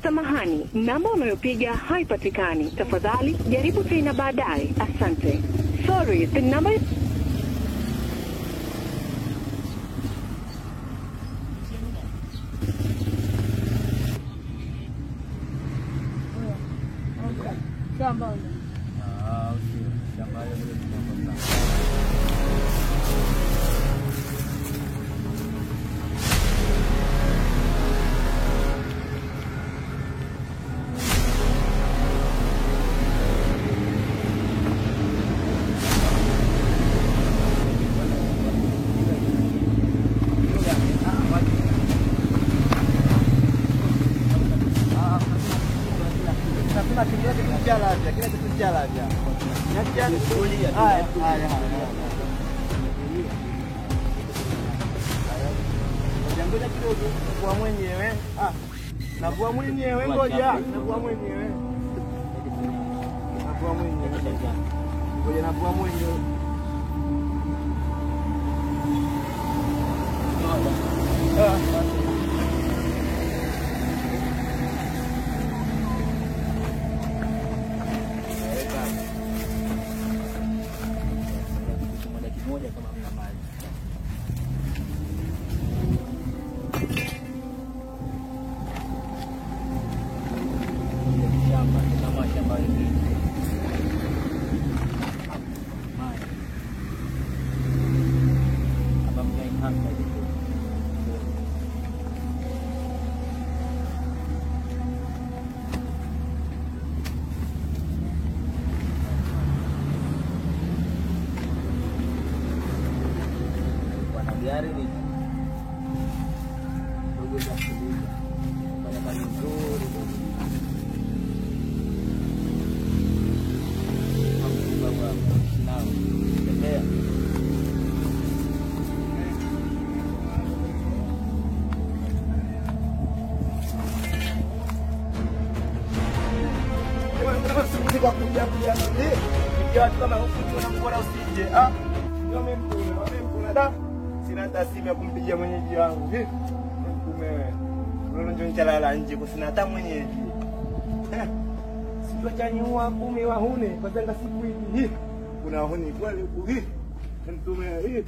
Samahani, namba unayopiga haipatikani. Tafadhali jaribu tena baadaye. Asante. Sorry, the number... Navua mwenyewe ngoja, navua mwenyewe. Ngoja navua mwenyewe. Gari ni ndugu za kuuza barabara nzuri baba nao tembea kwa kuja ikiwa kama huku tunamwona usije wamemkula da sina hata simu ya kumpigia mwenyeji wangu. Mkumewe. Unaona ndio nichalala nje kwa sina hata mwenyeji. Sio chanyua 10 wahune kwa zanga siku hii. Kuna wahuni kweli huku hii. Mtume hii.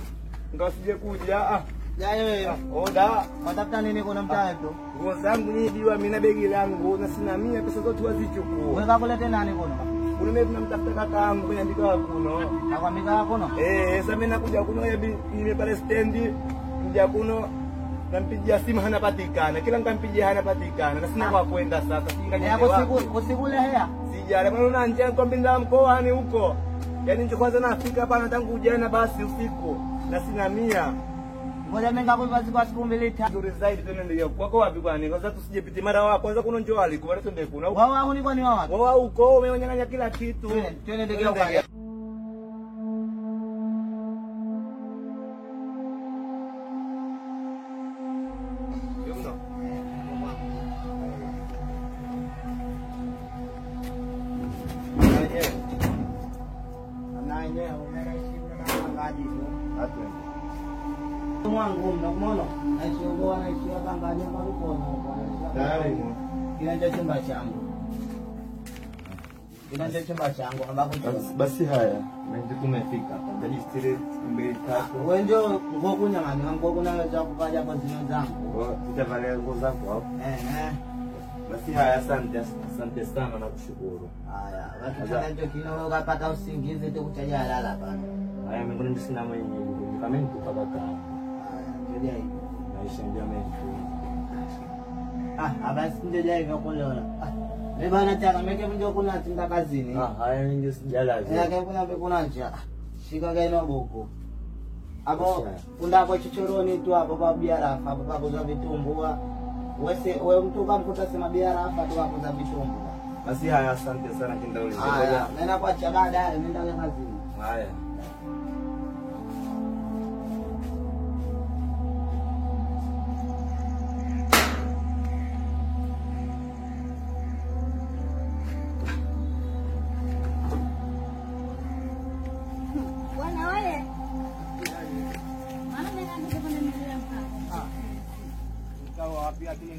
Ngasije kuja Ya wewe. Oda, Watafuta nini kuna mtaa tu? nguo zangu niibiwa mimi na begi langu na sina 100 pesa zote wazichukua. Wewe kakulete nani kuna? Kuna mimi tunamtafuta kaka yangu kwenye andika hakuno. Nakwambia hakuno? Sasa mimi nakuja kuno ile pale stendi. Kuja kuno nampigia simu hanapatikana. Kila nikampigia hanapatikana. Na sina kwa kwenda sasa. Singanya usikule hea. Sijale mbona nje kwambia mkoani huko. Yaani nje kwanza nafika hapa tangu jana basi usiku. Na sina 100. Ngoja mimi ngakuipa siku 2 3. Nzuri zaidi tena ndio. Kwako wapi kwani? Kwanza tusijepiti mara wa kwanza kuna njoo alikuwa bado twende kuna. Wao huni kwani wao wapi? Wao huko umeonyang'anya kila kitu. Twende ndege huko. Mwangu mnamuona aishogoa na ishia banganya maruko Tayari kinaenda chumba changu. Kinaenda chumba changu ambapo basi haya ndio tumefika hapa. Ndani stile 2 3. wewe ndio ngoku nyamani ngoku naweza kupaja kwa zino zangu. Utavalia nguo zako hapo. Basi haya asante sana na kushukuru. Haya, basi ndio kino ukapata usingizi tu kutaja lala hapa. Haya mimi ndio sina mwenyewe. Kama mtu paka ndio hivi. Maisha ndio mengi. Basi ndio hivyo kuliona. Mimi bana taka meke ndio kuna tinda kazini. Haya ndio sijalazi. Yake kuna njia. Shika gaino buku. Hapo undapo chochoroni tu hapo kwa biarafa hapo kwa kuza vitumbua. Wewe mtu kama kutasema biarafa tu hapo za vitumbua. Basi haya asante sana kindauli. Haya, nenda kwa chabada nenda kazini. Haya.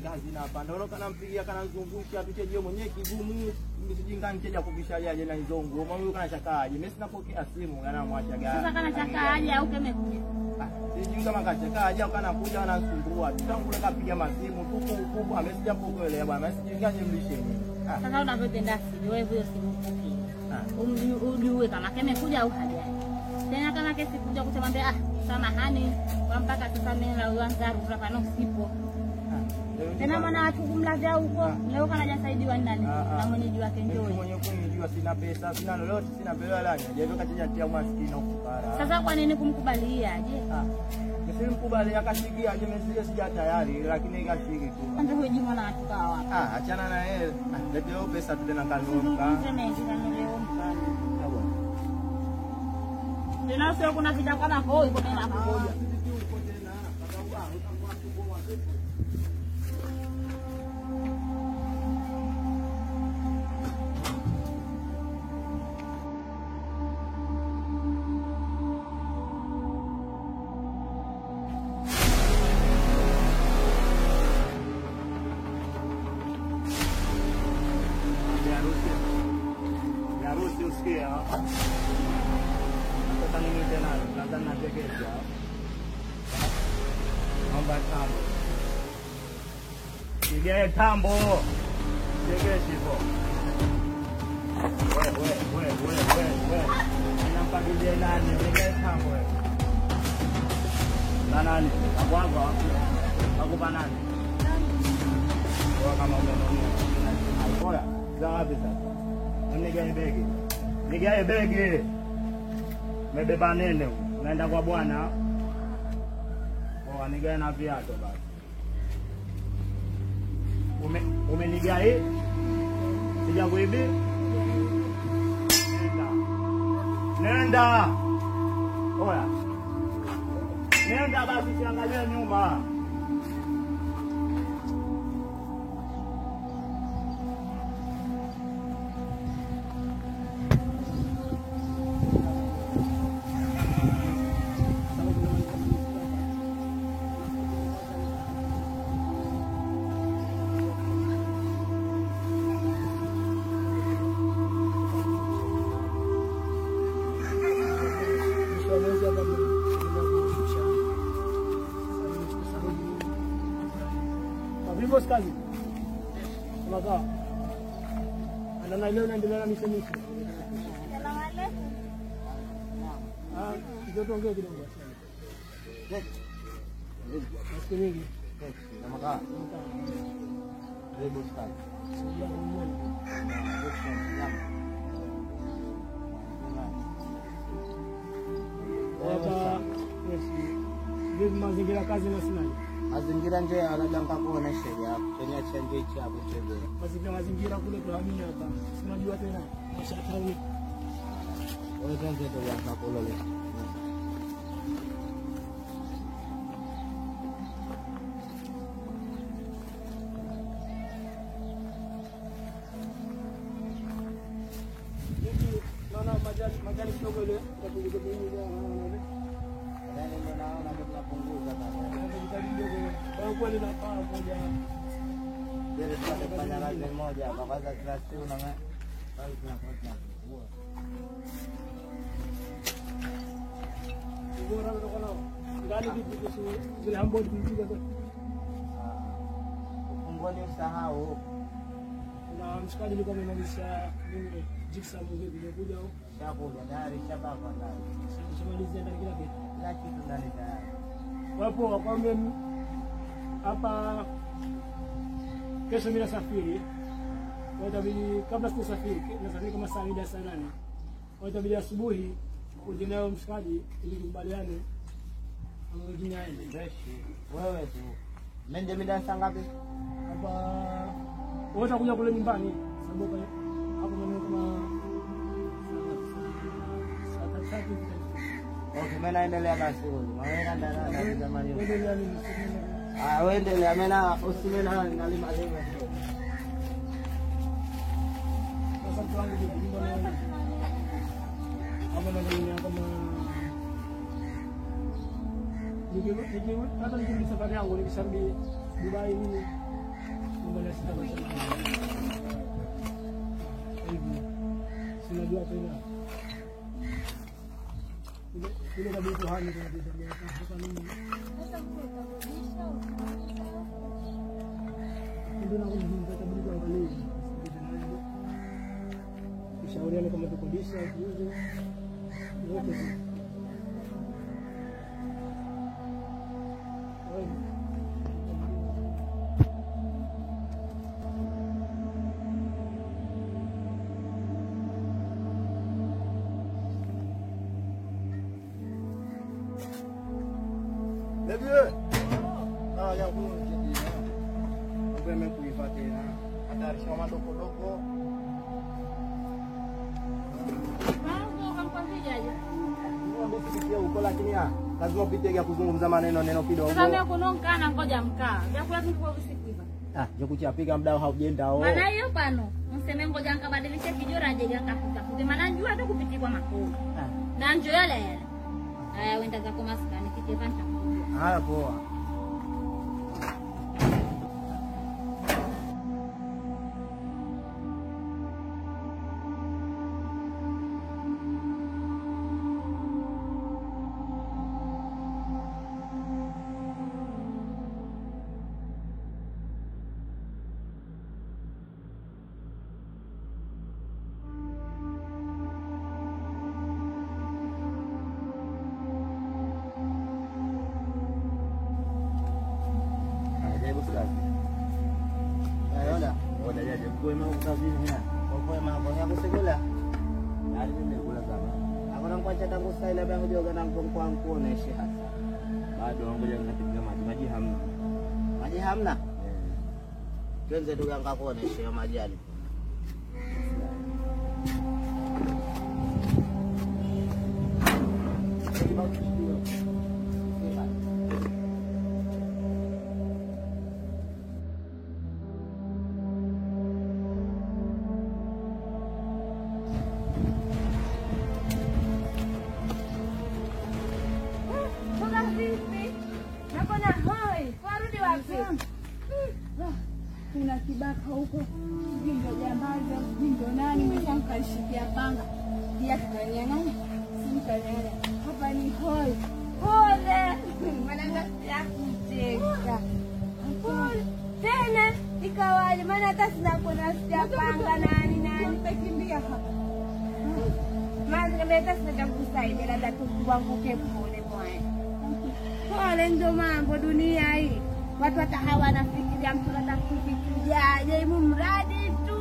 kazi na hapa. Ndio kana mpigia kana zungusha tucheje mwenyewe kigumu. Msijinga niteja kubishaje na hizo nguo. Mama huyu kana chakaaje. Mimi sinapokea simu kana mwacha gari. Sasa kana chakaaje au kemekuja? Sijui kama kachakaaje au kana kuja anasumbua. Tangu kapiga masimu tuko ukubwa amesija kuelewa bwana. Sijinga nyemlishe. Sasa unavyotenda sisi wewe huyo simu ujue kama kemekuja au haja. Tena kama kesi kuja kutamwambia samahani kwa mpaka sasa mimi na uanzaru hapa na usipo. Tena maana watu kumlavya huko leo kana jasaidiwa nani na mwenyeji wake njoo. Mwenyewe kunijua sina pesa, sina lolote, sina bela lani. Hivyo katia maskini au fukara. Sasa kwa nini kumkubalia je? Nisimkubali akashikia aje mimi sija tayari lakini ikashiki tu. Ndio huyo jima na watu kawa. Achana na yeye. Leo pesa tena kanunua. Tena sio kuna vita kama hoi kwa nini hakuja? Harusi usikia. Sasa nini tena? Lazima nategesha. Mambo tambo. Nige tambo. Tegeshi hivyo. Wewe. Ninampagilia nani? Nige tambo wewe. Na nani? Akwanza. Akupa nani? Kwa kama umeona. Bora. Zawabi sasa. Nigae begi. Mebeba nene. Naenda kwa bwana. Kwa nigae na viatu basi. Umenigae? Sijakuibi? Nenda. Oya. Nenda basi siangalie nyuma. Vivo kazi. Maka. Ana leo naendelea na misheni. Salamu alaykum. Ndio tuongee kidogo. Siku nyingi. Na maka. Vivo kazi. Vivo mazingira kazi na sinani. Mazingira nje anataka kuona sheria chenye chenye cha kutembea. Mazingira kule tuhamia hapa. Sinajua tena. Mashatauni. Wewe ndio ya kulole. Naona majani kidogo ile tutapunguza bei naona. Yaani ndio naona tunapunguza baba. Kwa kweli na paa moja. Ile tunafanya kazi moja hapa kwanza kila siku na kazi tunafanya. Bora ndio nao. Ndani vipi kuhusu zile hambo tulipiga kwa. Ungoni usahau. Na mshikaji alikuwa amemalisha nini jiksa mwingine vilikuja au Shakuja tayari shabaka ndani. shamalizia ndani kila kitu. Kila kitu ndani tayari. Wapo wakwambia hapa kesho mimi nasafiri. Watabidi kabla sijasafiri, nasafiri kama saa 7 saa 8. Watabidi asubuhi uje nayo mshikaji ili tukubaliane. Ama wengine aende. Wewe tu. Mende mida saa ngapi? Hapa wote kuja kule nyumbani sababu hapo maneno kama saa 3 hivi. Okay, mimi naendelea basi huyu. Maana ndana zamani. Endelea nini? Uendelea mena usimena nalima lima. Sasa tuanze kujibu na hapo ndio kama hata nikisafari yangu nikisharudi Dubai nini Hivi. Sinajua tena. Ile kabisa hani tunapita kwa nini? Ndio na kuzungumza kabisa angalia. Shauriana kama tukodisha hizo yote. Lebih. Ah, yang pun jadi. Apa yang aku ifatin? Ada risau doko-doko. Ukifikia huko lakini lazima upite kuzungumza maneno kidogo. Sasa mimi kunongana ngoja mkaa. Vyakula vingi kwa usiku hivi. Jokuchapika mdao haujendao. Maana hiyo pano. Mseme ngoja nikabadilisha kijora aje akafuta. Maana njua tu kupitikwa makuu. Na njoo yale. Haya wenda zako maskani kitevanta. Haya poa. Maji hamna? Tuanze tukakuonesha maji alipo. Kuna kibaka huko jingo jambazi jingo nani mshankashikia panga dia kanya nani simkanyana hapa ni hoi pole maana ya kucheka pole tena ikawaje maana hata sina kuna sikia panga nani pekimbia hapa maana mimi sina kusaidia labda tukuanguke pole pole ndo mambo dunia hii. Watu hata hawana fikiria mtu atakufikiaje imu mradi tu.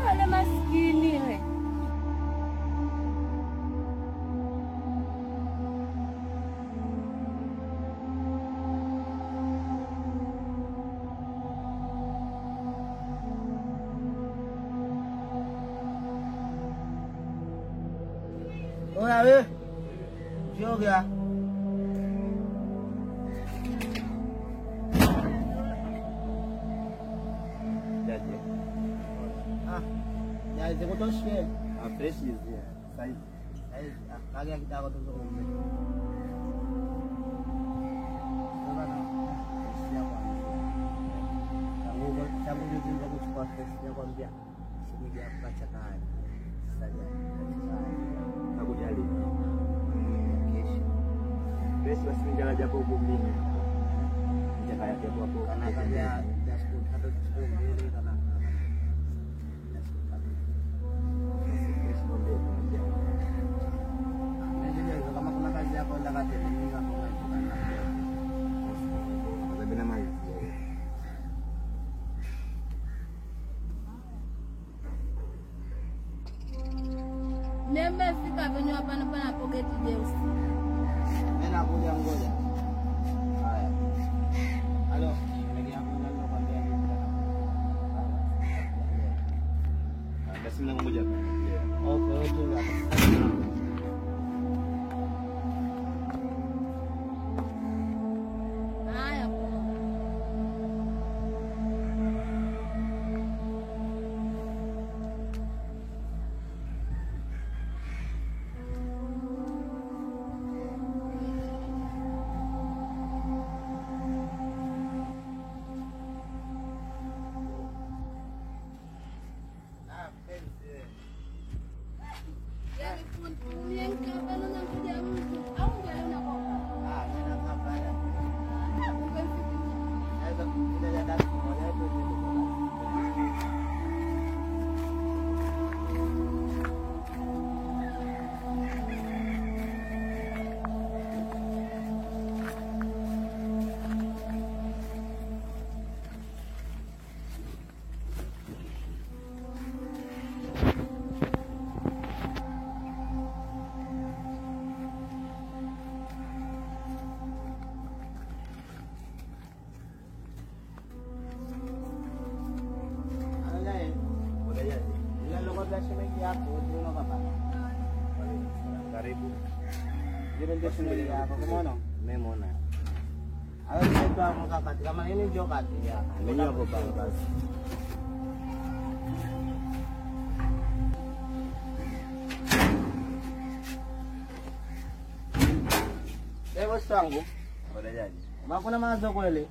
Wale maskini we. Oya we. Joga. Zikutoshwe. Fresh hizi. Saizi. Kage kitako tuzungumze. Tangu ndio kuchukua fresh ya kwambia. Sikuja kuacha kaya. Sasa Nakujali. kesho. Fresh basi njala japo huko mjini. Njaka yake hapo Kana kaja dashboard hata tusiongee kana. Kama kuna kazi yako ndio kati mimi na kwa Nimefika venye hapa na pana pogeti jeusi. mimi nakuja ngoja. Haya. Halo, nige hapo ndio nakwambia hivi. basi mlango moja. Okay, okay. Haya poa. yako ndio papa. Karibu. Jere ndio shughuli yako kama umeona. Hayo ndio mkakati kama nini ndio kati ya. Mimi hapo basi. Leo sangu. Wadajaji. Kuna mawazo kweli?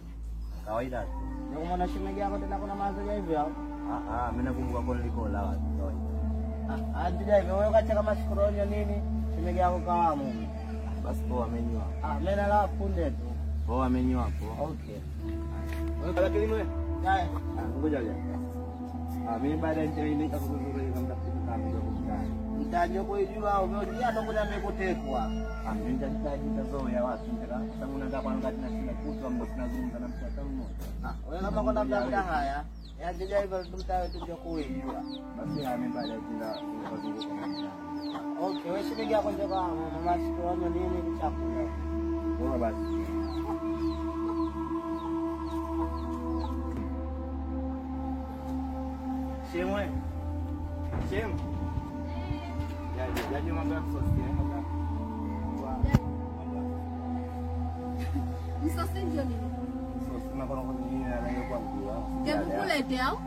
Kawaida tu. Ndio mwana shemeji yako tena kuna mawazo ya hivyo? Mimi nakumbuka kwa nilikola watu kawaida. Ndio hivyo wewe kacha kama sikronyo nini? Shemeji yako kawamu. Basi poa amenywa. Mimi la punde tu. Poa amenywa hapo. Okay. Wewe kala kilimo wewe? Haya. Ngoja ngoja. Mimi baada ya interview nitakuzungumza kama kama Mtajo kujua umeodia ndo kuna mekutekwa. mimi nitazoea watu nitaka sababu nataka kuangalia na sina kutu ambapo tunazungumza na mtu hata mmoja. Wewe kama kwenda mtafuta haya, yaje hivyo tumtawe tuje kujua. Basi mimi baada ya kuzungumza. Okay, wewe shilingi yako ndio kama mama sikronyo nini chakula. Poa basi. Shemwe. Shem. Ya mambo ya kusosia. Msosi ndio nini? Sosi na kono nyingine na leo kwa mjua. Ngekulete au?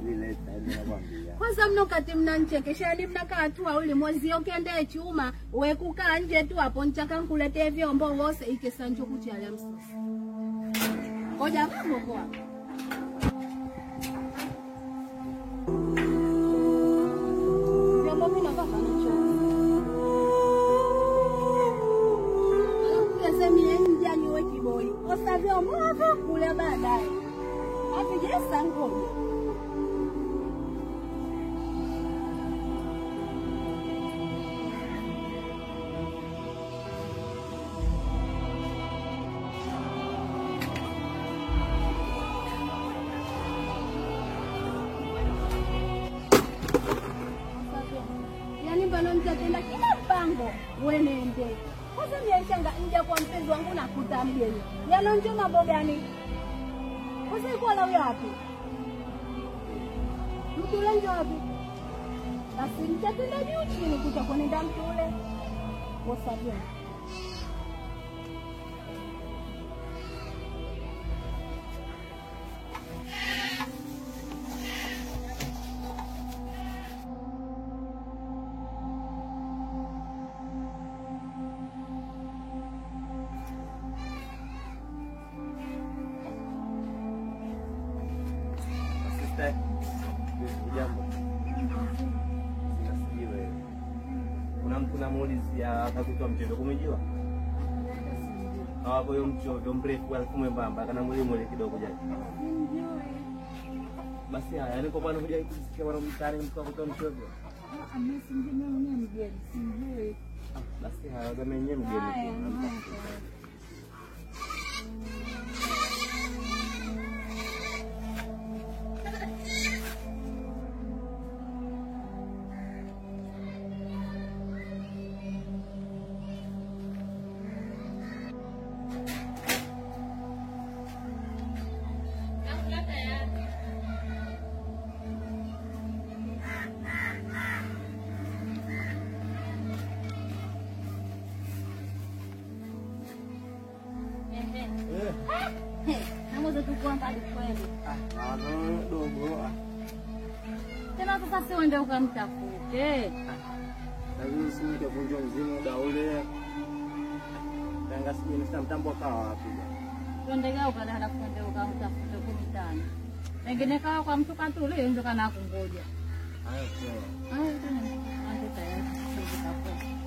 Ile ile nakwambia. Kwanza mnokati mnanchekesha hadi mnakaa tu uli mwezi okende chuma we kukaa nje tu hapo nitaka nikuletee vyombo wose ikesanjo kuchala msosi. Ngoja mambo kwa. Vyombo vina baba na choo. Alafu yasemie nje niwe kiboi. Kosa vyombo hapo kule baadaye. Hapo jesa ngoja. Nitatenda kila mpango wenende. Kwanza niaishanga nje kwa mpenzi wangu na kutambeni. Yanonjo mambo gani? Kwanza iko la wapi? Mtule njo wapi? Basi nitatenda juu chini kuja kwenda mtule. Kwa sababu jambo. Sinasiwe. Kuna mtu namuulizia akakutoa mchezo kumejua? Hapo huyo mchojo mrefu alikuwa mwembamba kana mwili kidogo jaji. Basi haya niko bwana kuja kusikia wana mtani mtu akutoa mchojo. Basi haya kama yenyewe mgeni. Tena sasa si uende ukamtafute. Lakini si nitakunja mzimu daule. Tanga sijui nitamtambua kawa wapi. Twende gao kana halafu twende ukamtafute kumtani. Pengine kawa kwa mtu katule ndio kana kungoja. Hayo kwa. Hayo tena. Ante tayari.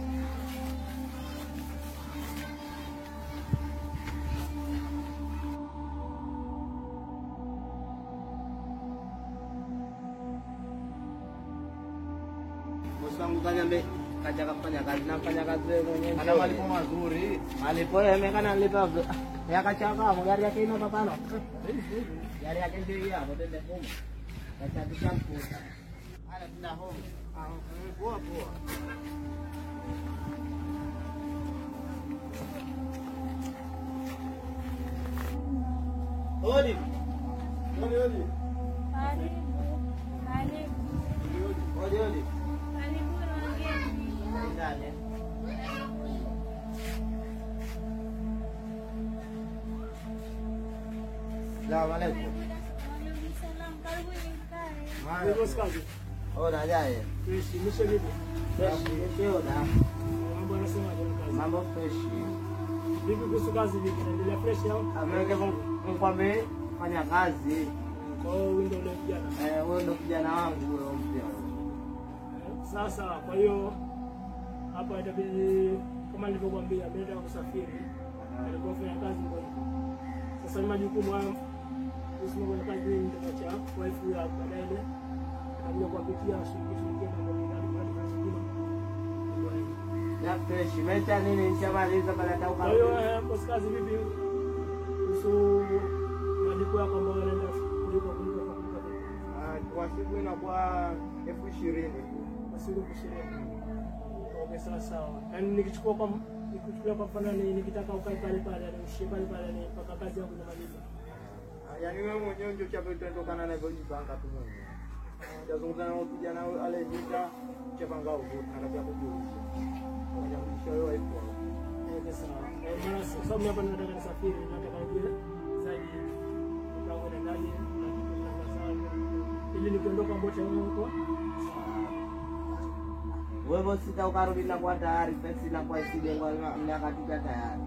Bosangu kanyambe kaja kufanya kazi nafanya kazi wewe mwenyewe. Ana malipo mazuri. Malipo yamekana nilipa yakachaka gari yake ino papano. Gari yake ndio hapo tende home. Kachapisha mfuta. Ana tuna home. Poa poa. Odi. karibu. Karibu. Ojodi. Karibuni wageni. Ndani. Salamu alaikum. Waalaikumsalam. Karibuni mkae. Hivyo sikazi. Ona jaye. Fresh, mishe vipi? Fresh, ona. Mambo yanasemaje na kazi? Mambo fresh. Vipi kuhusu kazi vipi? Naendelea fresh au? Ameke mkwambie fanya kazi. Kwa hiyo wewe ndio ule kijana. Wewe ndo kijana wangu huyo mpya. Sasa kwa hiyo hapa itabidi kama nilivyokuambia mimi nataka kusafiri. Nilikuwa nafanya kazi kwa hiyo. Sasa ni majukumu hayo. Usimo kwa kazi nitaacha wife ya baadaye. Nitakuja kuwapitia shirikisho mambo mengi kwa kazini. Na fresh, mecha nini nishamaliza pale hata Kwa hiyo hapo kazi vipi? Kuhusu malipo yako ambayo yanaenda kulipa Kwa siku inakuwa 20,000 tu. Masiku 20. Okay, sawa. Yaani nikichukua kwa mfano nikitaka ukae pale pale, ushie pale pale mpaka kazi yangu inamaliza. Yaani wewe mwenyewe ndio chapotokana na hivyo jipanga tu mwenyewe. Utazungumza na kijana aliyepita chapanga huko anakuja kujulisha. Anakuja wewe ipo. Sawa. Maana sababu hapa nataka nisafiri, nataka nije zaidi mpango na ndani na sawa. Ili nikiondoka Mbocha huko. wewe sita ukarudi na kwa tayari pesa na kwa isije kwa mnakatika tayari.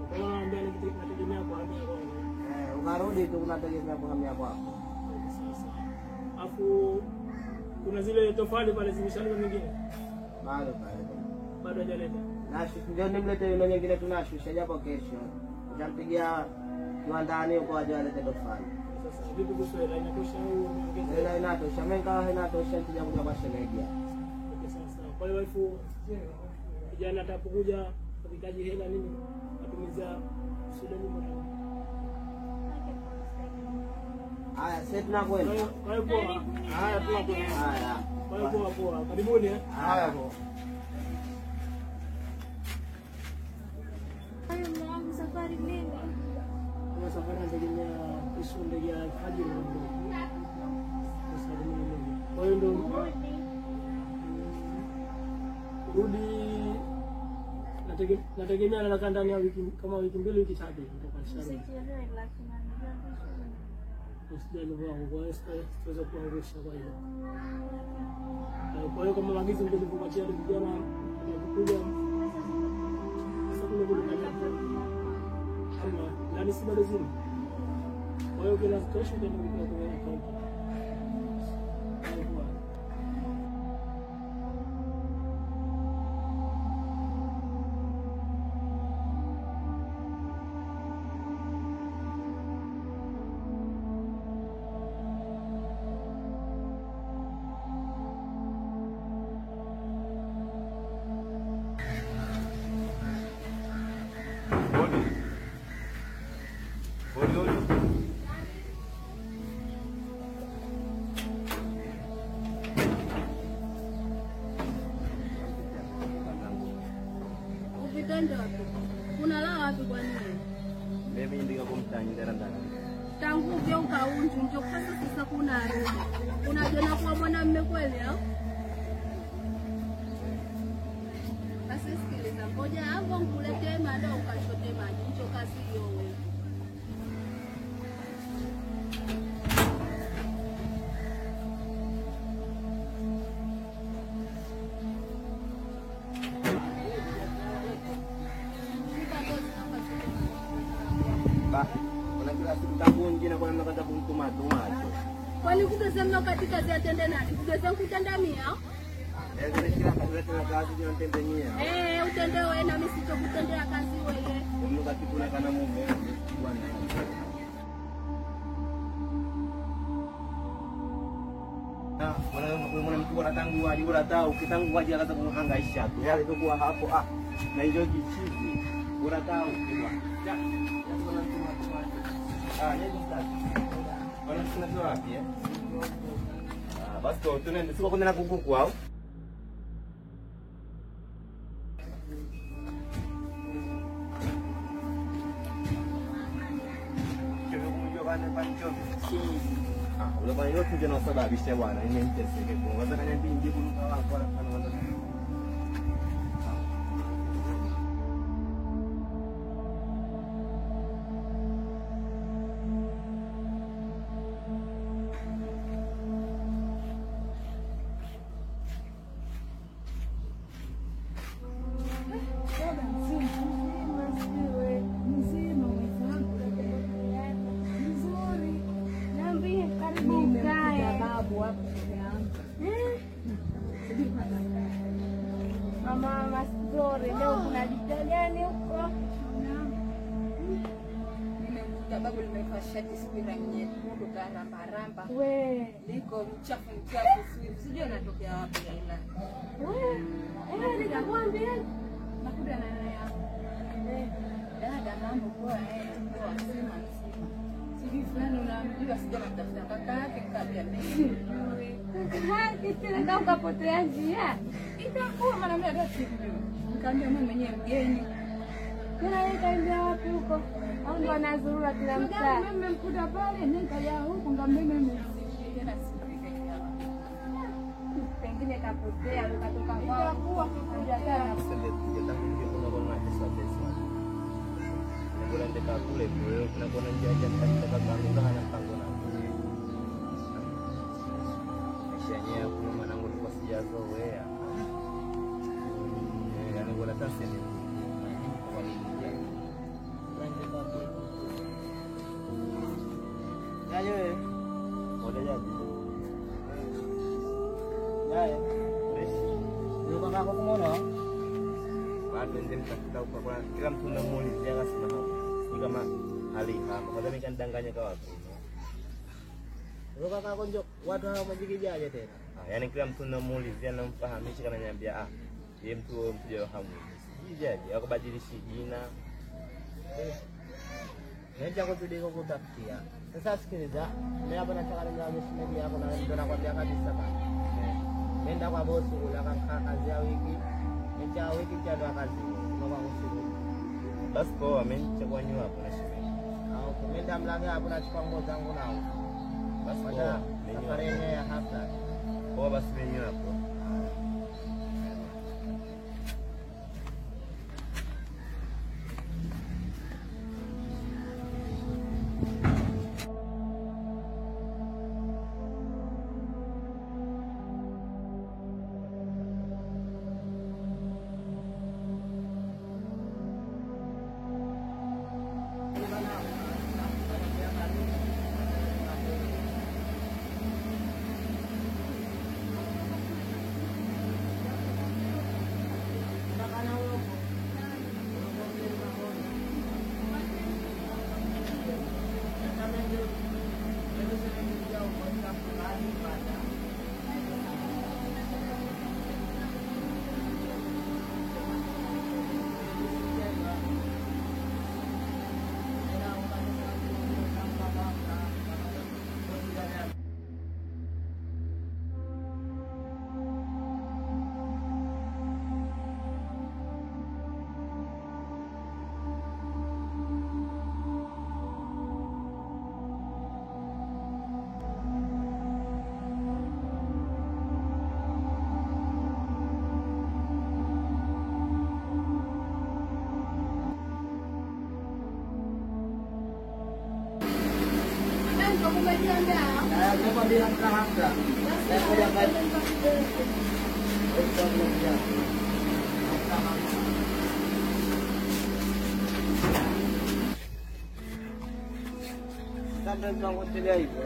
Kwa hiyo naambia nategemea kwa hamia kwa. Ukarudi tu unategemea kwa hamia kwako. Afu kuna zile tofali pale zimeshaanza nyingine. Bado pale. Bado hajaleta. Nashu ndio nimlete yule nyingine tunashusha japo kesho. Nitampigia kiwandani huko aje alete tofali. Sasa vipi kuhusu hela inatosha au ongeza? Hela inatosha, menga inatosha kija kuja kwa shemeji. Okay, sawa. Kwa hiyo wife kijana atapokuja kuhitaji hela nini? Atumiza shida nini? Haya, sasa tunakwenda. Kwa hiyo poa. Haya tunakwenda. Haya. Kwa hiyo poa. Karibuni. Haya poa. Hayo mwanangu safari nini? Kwa safari nategemea isu ndege ya Fajiri ndio. Kwa hiyo ndio rudi nategemea na ndani ya wiki kama wiki 2 wiki 3 nitakuwa nisharudi. Sichelewe lakini Usijali wangu kwa hiyo siweza kuangusha kwa hiyo. Kwa hiyo kama maagizo ndio nilipokuachia vijana kukuja sasa kuna kuna kama ndani si bado zima. Kwa hiyo kila kesho ndio nilikuwa kwa account. Upitende wapi? Unalala wapi kwa nini? Mimi ndika kumtani ndani. Tangu vyo ukaunju ndio sasa kuna arudi. Unajiona kuwa mwanamume kweli au? Basi sikiliza, ngoja hapo nikuletee maji ukashote maji. Hicho kazi hiyo wewe. Kuna kila siku tangu nyingine kwa namna kumtuma tumacho. Kwani kutosema katika kazi atende nani? Kutosema kutenda mia? Kila kazi tunatendenia. Utende wewe na mimi sitokutendea kazi wewe. Mungu akikuna kana mume bwana. Mwana mtu anatangu waje uratao kitangu waje akaanza kumhangaisha tu. Yale ilikuwa hapo na hiyo kichizi uratao kwa. Ndio sasa. Wana tunatoa wapi basi tunaenda sio kwenda kukuku au? Kile kumjua bana pancho. Ulikuwa yote ndio unasababisha bwana, nimeteseka kwa. Kwanza kaniambia ndio kuruka wako wala kwanza. Mama story leo kuna vita gani huko? Nimekuta babu limevaa shati sipira nyekundu karamba. We, Liko mchafu sijui anatokea wapi ila. nikakwambia Nakuda na yeye. Dada mambo poa ndio asema sijui fulani unaambiwa sija mtafuta kaka yake kabla mimi. tena ukapotea njia. Itakuwa maana mimi hata sijui. Nikamwambia mimi mwenyewe mgeni. Tena yeye kaenda wapi huko? Au ndo anazurura kila mtaa? Mimi nimemkuta pale nikaja huku ngambia mimi tena sijui. Pengine kapotea ukatoka kwao. Itakuwa kukuja sana. Bulan dekat kule bro, kena kena jajan kan dekat bangun anak tanggungan. Maisha aku mana ngurus pas jago ya. Yang gua datang sini. Ayo. Udah jadi. Ya. Lu kakak aku kemana? Bado ndio mtafuta huko kwa kila mtu unamuulizia kasema hapo. Ni kama hali kama kwa sababu nikandanganya kwa watu. Lu kakak aku njok watu hao majikijaje tena. Yaani kila mtu unamuulizia na mfahamisha kana niambia yeye mtu mpiga hamu. Sijaje akabadilishi jina. Nenda kutudiko kutafutia. Sasa sikiliza, mimi hapa nataka niambie shemeji yako na ndio nakwambia kabisa bana. Nenda kwa bosi kula kazi ya wiki. Mecha wiki cha kazi. Ngoba usiku. Basi poa mimi chakua nyua hapo na shemeji. Au kumenda mlango hapo na chukua nguo zangu nao. Basi Pada poa. safari yenyewe ya hafla. Poa basi mimi hapo. Saya bilang ke hafla. Saya udah kan. Sampai kamu tidak ibu.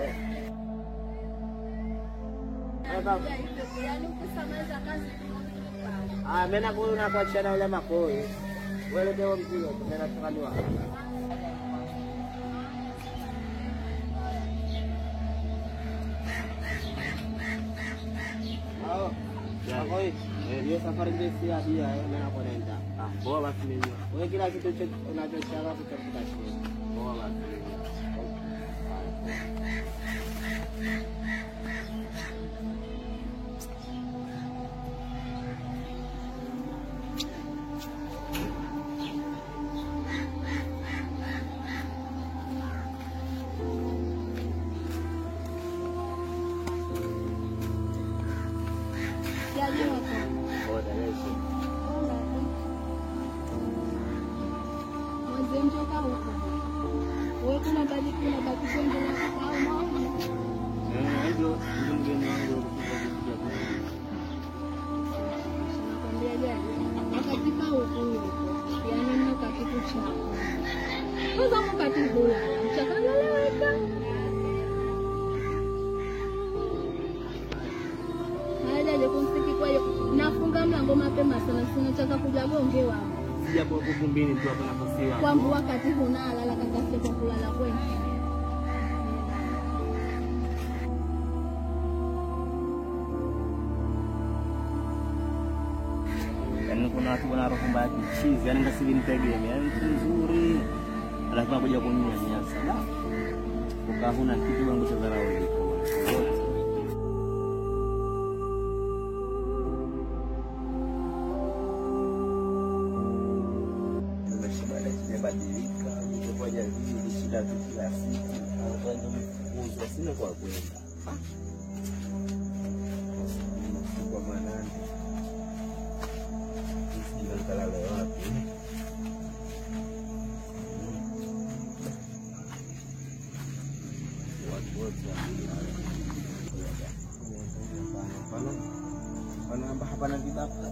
Yaani kusamaliza kazi. Mimi nakuona kwa chana ule makoi. Wewe ndio mzigo, tumenachukua. Makoi, dia safari dia dia na hapo nenda. Poa basi mimi. Wewe kila kitu unachotaka kutafuta shida. Poa basi. ndio mgeni wangu kuja Nakwambia jana, wakati pa huko, yaani mwaka kitu chao. Kwanza wakati hula, mchakaleleweka. Hajaje kumsiki kwa hiyo, nafunga mlango mapema sana, sinataka kuja gongewa. sijapo hapo kumbini tu hapa nafasi wangu. Kwamba wakati huna lala kakasi kwa kulala kwenye. Yaani kuna watu wana roho mbaya kichizi, yaani ngasili mtegemea, yaani mtu mzuri. Alafu kuja kunyanyasa. Da. Ukahuna kitu wangu cha dharau hicho. Badilika, ningefanya hivi shida tu kila siku. Kwanza mfukuzo sina kwa kwenda. Kwa maana sisi nikalala wapi? Watu wote hapana hapana dibaka.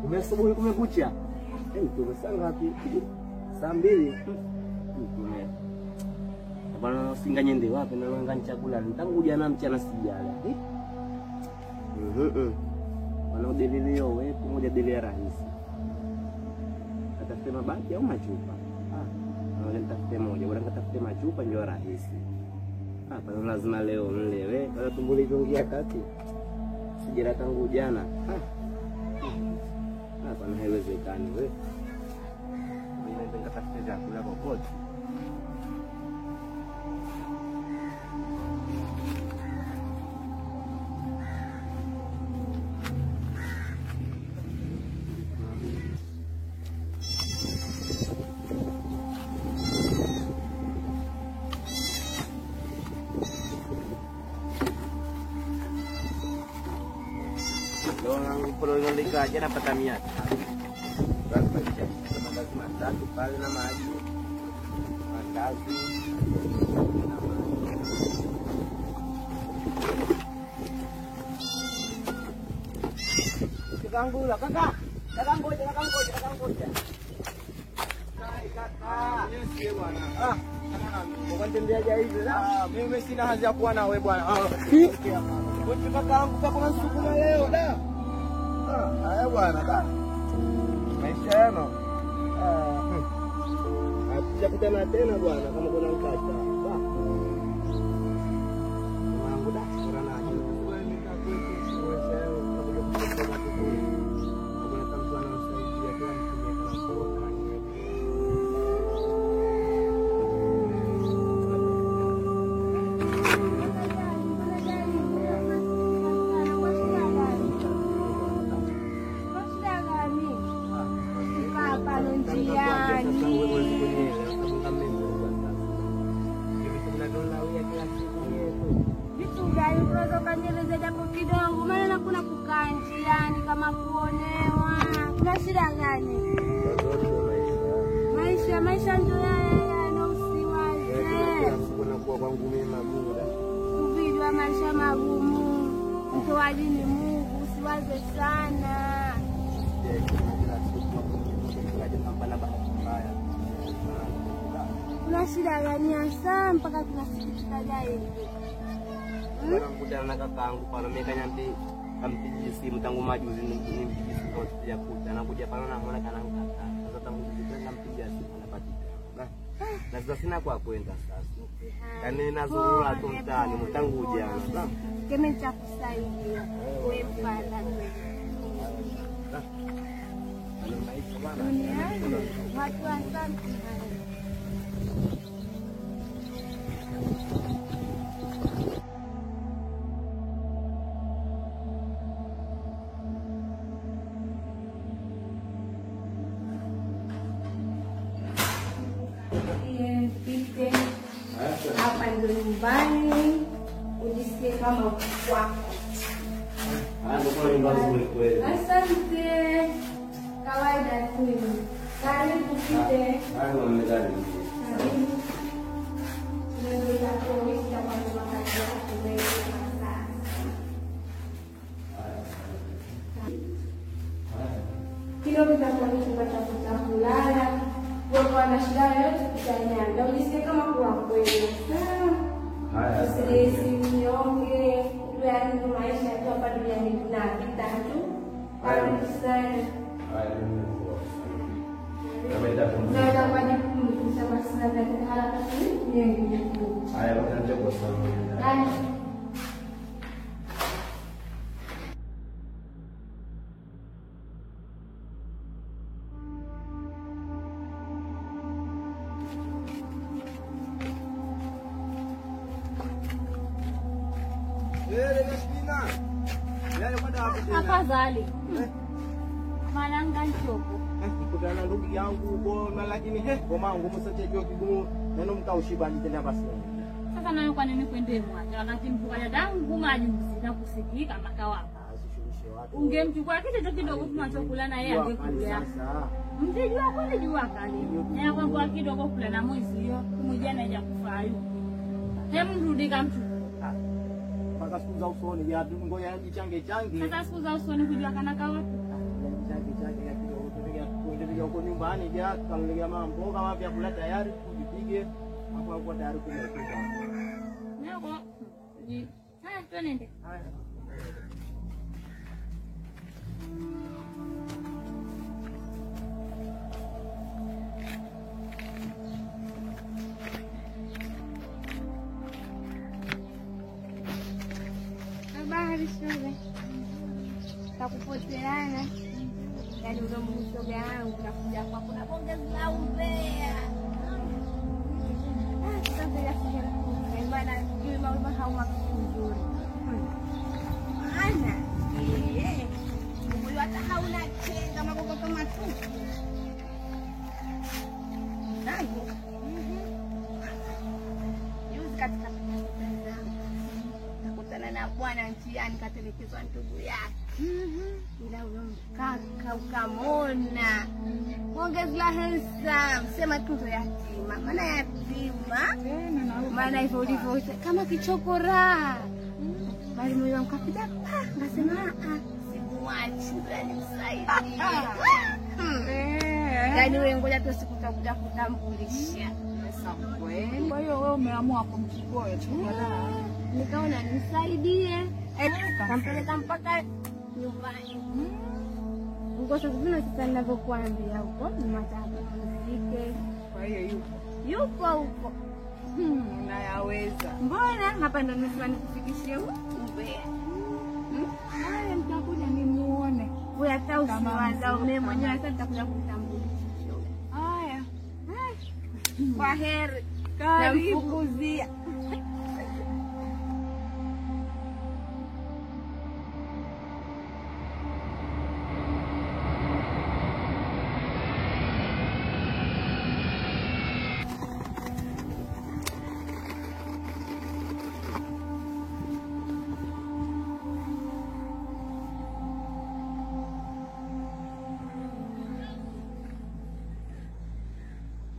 Umesubuhi kumekucha. Mtume saa ngapi? Saa 2. Mtume. Bwana usinganyende wapi na ngani chakula. Tangu jana mchana sijala. Wana udeleleo wewe pamoja delea rahisi. Atafute mabaki au machupa? Wale nitafute moja, bora nitafute machupa ndio rahisi. Hapa lazima leo mlewe, kwa tumbuli jongia kati. Sijala tangu jana. Hapana, haiwezekani wewe. Mimi nataka tafute chakula popote. Kalau ngelika aja dapat tamiat. Berapa jam? Sama satu kali nama aja. Makasih. Ganggu lah kakak. Ganggu aja. Hai kakak. Yes dia bwana. Bukan dia aja itu dah. Mimi sina haja kuwa nawe bwana. Wewe kakaangu kwa sukuma leo dah. Haya bwana da. Maisha yano. Tutakutana tena bwana kama kuna mkata. Wangu da, kurana aja. Wewe nitakwetu maisha yao kabla kutoka huko. Kuna mtu anasaidia kwa mtumia kana kuona. Kidogo maana kuna kukaa njiani kama kuonewa. Kuna shida gani? Maisha ndio yanausiwaze. Kuna kuwa kwangu mimi magumu. Ubidi wa maisha magumu. Mtoaji ni Mungu, usiwaze sana. Kuna shida gani hasa mpaka tunasikitika hivi? Kukutana na kakaangu pale meka nyambi kampigia simu tangu majuzi nimpigie simu kwa sijakuta na kuja pale namuona kana kaka. Sasa tangu kuja kampigia simu anapatikana. Na sasa sina kwa kwenda sasa. Yaani nazurura tu mtaani mtangu jana. Kama nitakusaidia wewe mpanda duniani watu asante. Pite hapa ndo nyumbani, ujisikie kama kwako. Asante. Kawaida tu. Karibu Pite. Karibu. Ndio kuonesha kwa wakati wako wewe sasa. Kidogo tutakuwa tunatafuta kulala. Kwa na shida yote kitanyanga. Ujisikie kama kwa kweli. Usilezi mnyonge. Yaani maisha tu hapa duniani tunapita tu. Karibu sana. Ndio kwa jukumu kusema sana katika harakati nyingi. Haya, wakati kwa sana. Afadhali. Malanga nchoko. Kutana ndugu yangu bona lakini ngoma ngumu sasa hiyo kigumu neno mkaushibali tena basi. Sasa nayo kwa nini kwende mwaje? Wakati mtu kaya dangu majuzi na kusikika makawa. Ungemchukua kitu kidogo tunachokula na yeye angekula. Mtijua kwani jua kali. Na kwa kidogo kula na mwezi hiyo kumjana haja kufayu. Rudi kamchukua. Mpaka siku za usoni ya ngoja yanjichange change. Sasa siku za usoni kujua kana kawa. Change ya kidogo tunapiga huko nyumbani ja tukalegea mambo kama vyakula tayari tupige hapo tayari kumekuja. Nako. Haya twende. Haya. Habari shule. Takupoteana. Yaani ule mshoga yangu nakuja kwa kuna pongezi la umbea. Sasa ya sisi bana juu mama hauma nzuri. Ana. Wewe hata hauna chenga magogo kama tu. Nangu. Yuzi katika nakutana na bwana njiani katelekezwa ndugu yake. Ila huyo mkaka ukamona. Pongezi la handsome. Sema tu ndo yatima. Maana yatima. Maana hivyo ulivyo kama kichokora. Bali moyo wangu kapita ngasema simwachi bali msaidie. Yaani wewe ngoja tu sikutakuja kutambulisha. Kwa hiyo wewe umeamua kumchukua chokora. Nikaona nisaidie. Kampeleka mpaka nyumbani. Ngoja kuzina sasa ninavyokuambia huko ni matatu muziki. Kwa hiyo Yupo huko. Unayaweza. Mbona hapa ndo nisema nikufikishie umbea. Haya nitakuja nimuone. Wewe hata usiwaza mimi mwenyewe sasa nitakuja kutambulisha. Haya. Kwa heri. Karibu.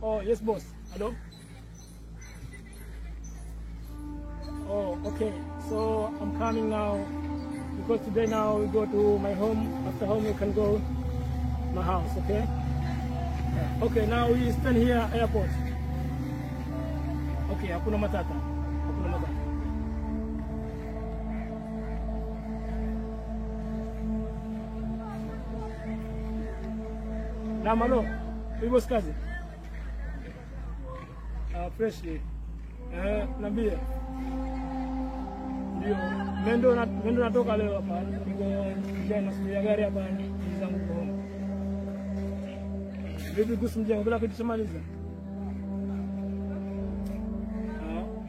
Oh, yes, boss. Hello? Oh, okay. So I'm coming now because today now we go to my home. After home, you can go to my house, okay? Okay, now we stand here airport. Okay, hakuna matata. Hakuna matata. Na malo, boss kazi. fresh. Nambie. Ndio. Mendo natoka leo hapa. Niko jana sikuja gari hapa zangu kwa home. Vipi kuhusu mjengo bila kitu tumaliza?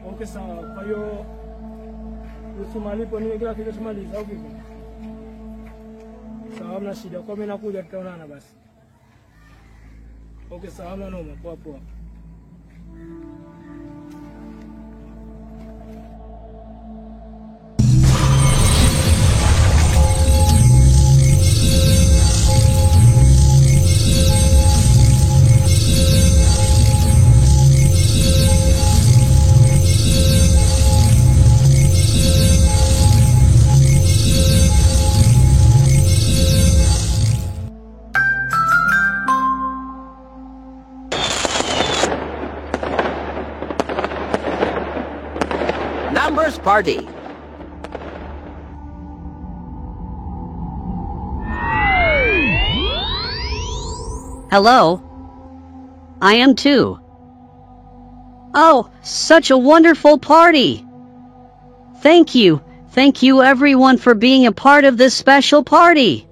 Okay sawa. Kwa hiyo kuhusu malipo ni kila kitu tumaliza au vipi? Sawa, hamna shida. Kwa mimi nakuja tutaonana basi. Okay sawa, hamna noma. Poa poa. Numbers Party. Hello. I am too. Oh, such a wonderful party. Thank you everyone for being a part of this special party.